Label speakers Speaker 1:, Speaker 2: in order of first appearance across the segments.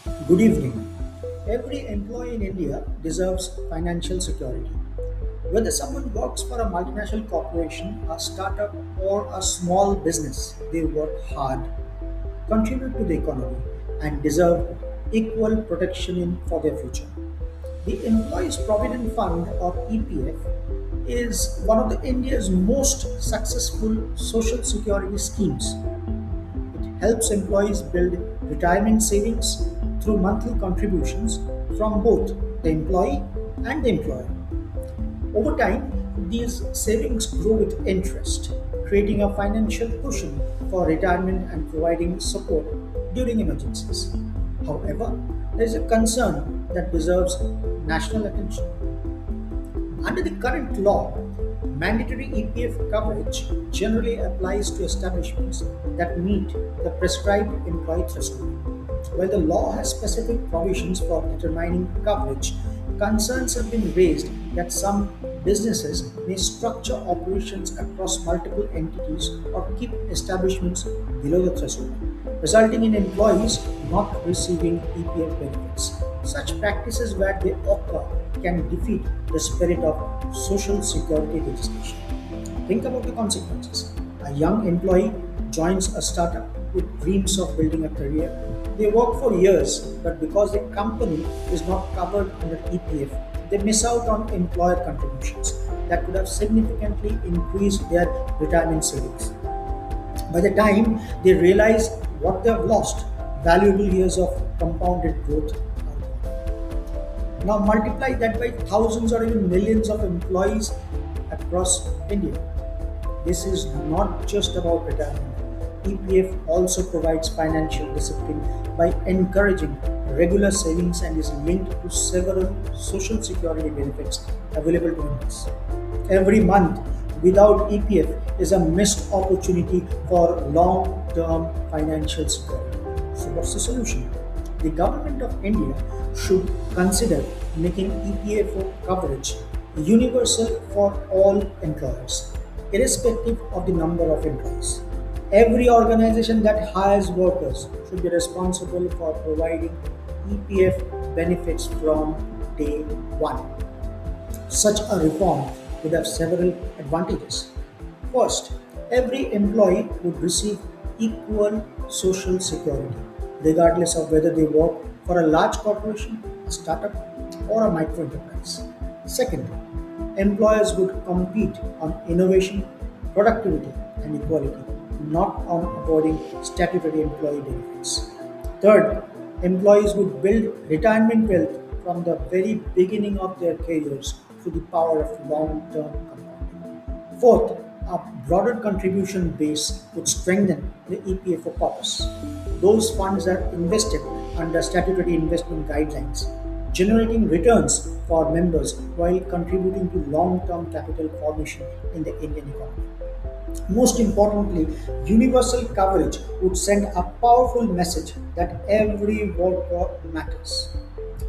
Speaker 1: Good evening. Every employee in India deserves financial security. Whether someone works for a multinational corporation, a startup, or a small business, they work hard, contribute to the economy, and deserve equal protection for their future. The Employees Provident Fund, or EPF, is one of the India's most successful social security schemes. It helps employees build retirement savings through monthly contributions from both the employee and the employer. Over time, these savings grow with interest, creating a financial cushion for retirement and providing support during emergencies. However, there is a concern that deserves national attention. Under the current law, mandatory EPF coverage generally applies to establishments that meet the prescribed employee threshold. While the law has specific provisions for determining coverage, concerns have been raised that some businesses may structure operations across multiple entities or keep establishments below the threshold, resulting in employees not receiving EPF benefits. Such practices, where they occur, can defeat the spirit of social security legislation. Think about the consequences. A young employee joins a startup with dreams of building a career. They work for years, but because the company is not covered under EPF, they miss out on employer contributions that could have significantly increased their retirement savings. By the time they realize what they have lost, valuable years of compounded growth are gone. Now multiply that by thousands or even millions of employees across India. This is not just about retirement. EPF also provides financial discipline by encouraging regular savings and is linked to several social security benefits available to members. Every month without EPF is a missed opportunity for long term financial security. So, what's the solution? The government of India should consider making EPFO coverage universal for all employers, irrespective of the number of employees. Every organization that hires workers should be responsible for providing EPF benefits from day one. Such a reform would have several advantages. First, every employee would receive equal social security, regardless of whether they work for a large corporation, a startup, or a micro enterprise. Second, employers would compete on innovation, productivity, and equality, not on avoiding statutory employee benefits. Third, employees would build retirement wealth from the very beginning of their careers through the power of long term compounding. Fourth, a broader contribution base would strengthen the EPFO corpus. Those funds are invested under statutory investment guidelines, generating returns for members while contributing to long term capital formation in the Indian economy. Most importantly, universal coverage would send a powerful message that every worker matters.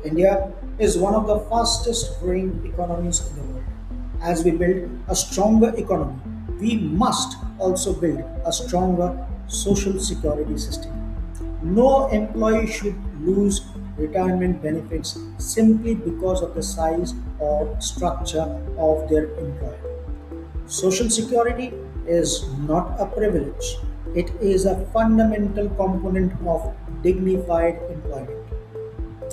Speaker 1: India is one of the fastest growing economies in the world. As we build a stronger economy, we must also build a stronger social security system. No employee should lose retirement benefits simply because of the size or structure of their employer. Social security is not a privilege, it is a fundamental component of dignified employment.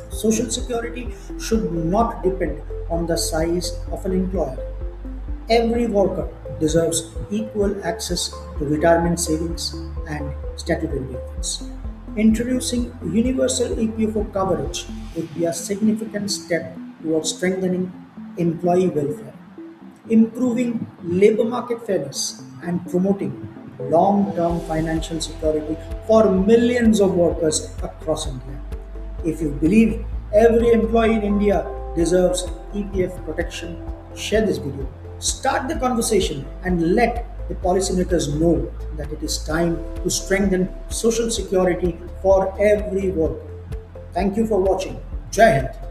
Speaker 1: Social security should not depend on the size of an employer. Every worker deserves equal access to retirement savings and statutory benefits. Introducing universal EPFO coverage would be a significant step towards strengthening employee welfare, improving labor market fairness, and promoting long term financial security for millions of workers across India. If you believe every employee in India deserves EPF protection, share this video, start the conversation, and let the policymakers know that it is time to strengthen social security for every worker. Thank you for watching. Jai Hind.